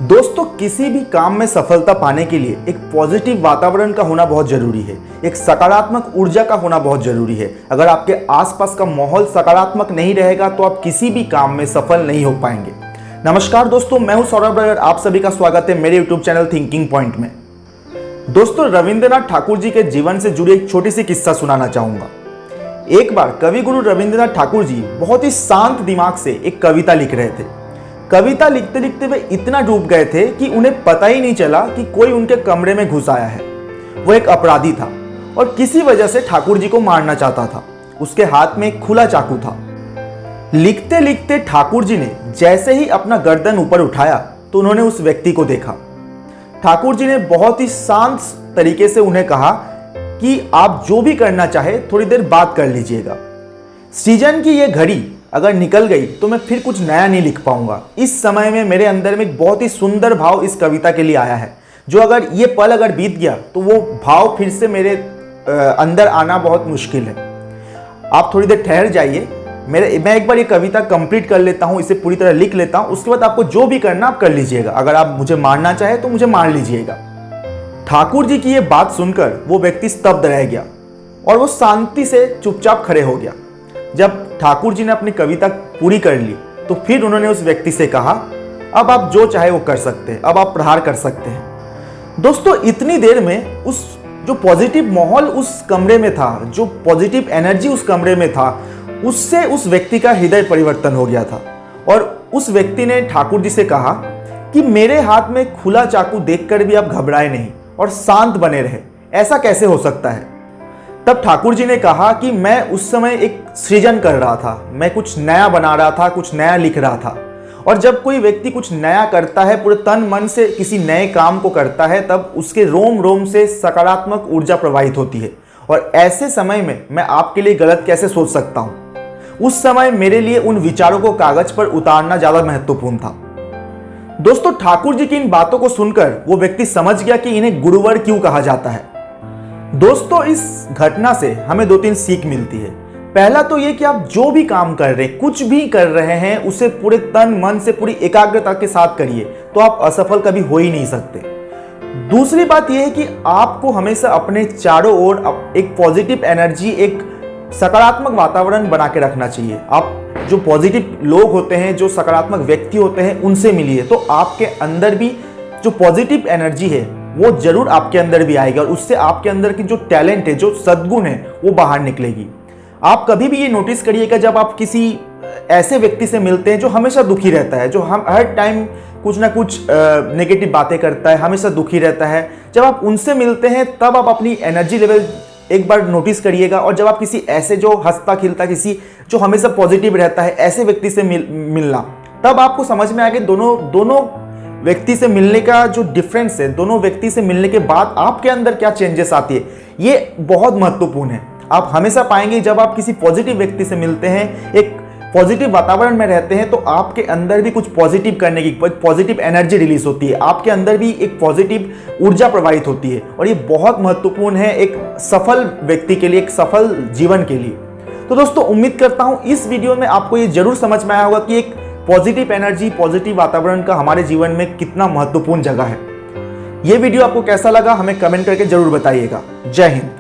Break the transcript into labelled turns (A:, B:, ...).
A: दोस्तों, किसी भी काम में सफलता पाने के लिए एक पॉजिटिव वातावरण का होना बहुत जरूरी है। एक सकारात्मक ऊर्जा का होना बहुत जरूरी है। अगर आपके आसपास का माहौल सकारात्मक नहीं रहेगा तो आप किसी भी काम में सफल नहीं हो पाएंगे। नमस्कार दोस्तों, मैं हूं सौरभ राय और आप सभी का स्वागत है मेरे यूट्यूब चैनल थिंकिंग पॉइंट में। दोस्तों, रविंद्रनाथ ठाकुर जी के जीवन से जुड़ी एक छोटी सी किस्सा सुनाना चाहूंगा। एक बार कवि गुरु रविंद्रनाथ ठाकुर जी बहुत ही शांत दिमाग से एक कविता लिख रहे थे। कविता लिखते लिखते वे इतना डूब गए थे कि उन्हें पता ही नहीं चला कि कोई उनके कमरे में घुस आया है। वो एक अपराधी था और किसी वजह से ठाकुर जी को मारना चाहता था। उसके हाथ में एक खुला चाकू था। लिखते लिखते ठाकुर जी ने जैसे ही अपना गर्दन ऊपर उठाया तो उन्होंने उस व्यक्ति को देखा। ठाकुर जी ने बहुत ही शांत तरीके से उन्हें कहा कि आप जो भी करना चाहे थोड़ी देर बात कर लीजिएगा। सृजन की ये घड़ी अगर निकल गई तो मैं फिर कुछ नया नहीं लिख पाऊंगा। इस समय में मेरे अंदर में एक बहुत ही सुंदर भाव इस कविता के लिए आया है, जो अगर ये पल अगर बीत गया तो वो भाव फिर से मेरे अंदर आना बहुत मुश्किल है। आप थोड़ी देर ठहर जाइए, मैं एक बार ये कविता कंप्लीट कर लेता हूँ, इसे पूरी तरह लिख लेता हूँ। उसके बाद आपको जो भी करना आप कर लीजिएगा। अगर आप मुझे मारना चाहे तो मुझे मार लीजिएगा। ठाकुर जी की ये बात सुनकर वो व्यक्ति स्तब्ध रह गया और वो शांति से चुपचाप खड़े हो गया। जब ठाकुर जी ने अपनी कविता पूरी कर ली तो फिर उन्होंने उस व्यक्ति से कहा, अब आप जो चाहे वो कर सकते हैं, अब आप प्रहार कर सकते हैं। दोस्तों, इतनी देर में उस जो पॉजिटिव माहौल उस कमरे में था, जो पॉजिटिव एनर्जी उस कमरे में था, उससे उस व्यक्ति का हृदय परिवर्तन हो गया था। और उस व्यक्ति ने ठाकुर जी से कहा कि मेरे हाथ में खुला चाकू देखकर भी आप घबराए नहीं और शांत बने रहे, ऐसा कैसे हो सकता है। तब ठाकुर जी ने कहा कि मैं उस समय एक सृजन कर रहा था, मैं कुछ नया बना रहा था, कुछ नया लिख रहा था। और जब कोई व्यक्ति कुछ नया करता है, पूरे तन मन से किसी नए काम को करता है, तब उसके रोम रोम से सकारात्मक ऊर्जा प्रवाहित होती है। और ऐसे समय में मैं आपके लिए गलत कैसे सोच सकता हूं। उस समय मेरे लिए उन विचारों को कागज पर उतारना ज्यादा महत्वपूर्ण था। दोस्तों, ठाकुर जी की इन बातों को सुनकर वो व्यक्ति समझ गया कि इन्हें गुरुवर क्यों कहा जाता है। दोस्तों, इस घटना से हमें 2-3 सीख मिलती है। पहला तो ये कि आप जो भी काम कर रहे हैं, कुछ भी कर रहे हैं, उसे पूरे तन मन से पूरी एकाग्रता के साथ करिए, तो आप असफल कभी हो ही नहीं सकते। दूसरी बात यह है कि आपको हमेशा अपने चारों ओर एक पॉजिटिव एनर्जी, एक सकारात्मक वातावरण बना के रखना चाहिए। आप जो पॉजिटिव लोग होते हैं, जो सकारात्मक व्यक्ति होते हैं, उनसे मिलिए, तो आपके अंदर भी जो पॉजिटिव एनर्जी है वो जरूर आपके अंदर भी आएगी और उससे आपके अंदर की जो टैलेंट है, जो सद्गुण है, वो बाहर निकलेगी। आप कभी भी ये नोटिस करिएगा, जब आप किसी ऐसे व्यक्ति से मिलते हैं जो हमेशा दुखी रहता है, जो हम हर टाइम कुछ ना कुछ नेगेटिव बातें करता है, हमेशा दुखी रहता है, जब आप उनसे मिलते हैं तब आप अपनी एनर्जी लेवल एक बार नोटिस करिएगा। और जब आप किसी ऐसे जो हंसता खिलता, किसी जो हमेशा पॉजिटिव रहता है, ऐसे व्यक्ति से मिलना, तब आपको समझ में आएगा दोनों व्यक्ति से मिलने का जो डिफरेंस है, दोनों व्यक्ति से मिलने के बाद आपके अंदर क्या चेंजेस आती है, ये बहुत महत्वपूर्ण है। आप हमेशा पाएंगे जब आप किसी पॉजिटिव व्यक्ति से मिलते हैं, एक पॉजिटिव वातावरण में रहते हैं, तो आपके अंदर भी कुछ पॉजिटिव करने की पॉजिटिव एनर्जी रिलीज होती है, आपके अंदर भी एक पॉजिटिव ऊर्जा प्रवाहित होती है। और ये बहुत महत्वपूर्ण है एक सफल व्यक्ति के लिए, एक सफल जीवन के लिए। तो दोस्तों, उम्मीद करता हूं इस वीडियो में आपको ये जरूर समझ में आया होगा कि एक पॉजिटिव एनर्जी, पॉजिटिव वातावरण का हमारे जीवन में कितना महत्वपूर्ण जगह है। ये वीडियो आपको कैसा लगा हमें कमेंट करके जरूर बताइएगा। जय हिंद।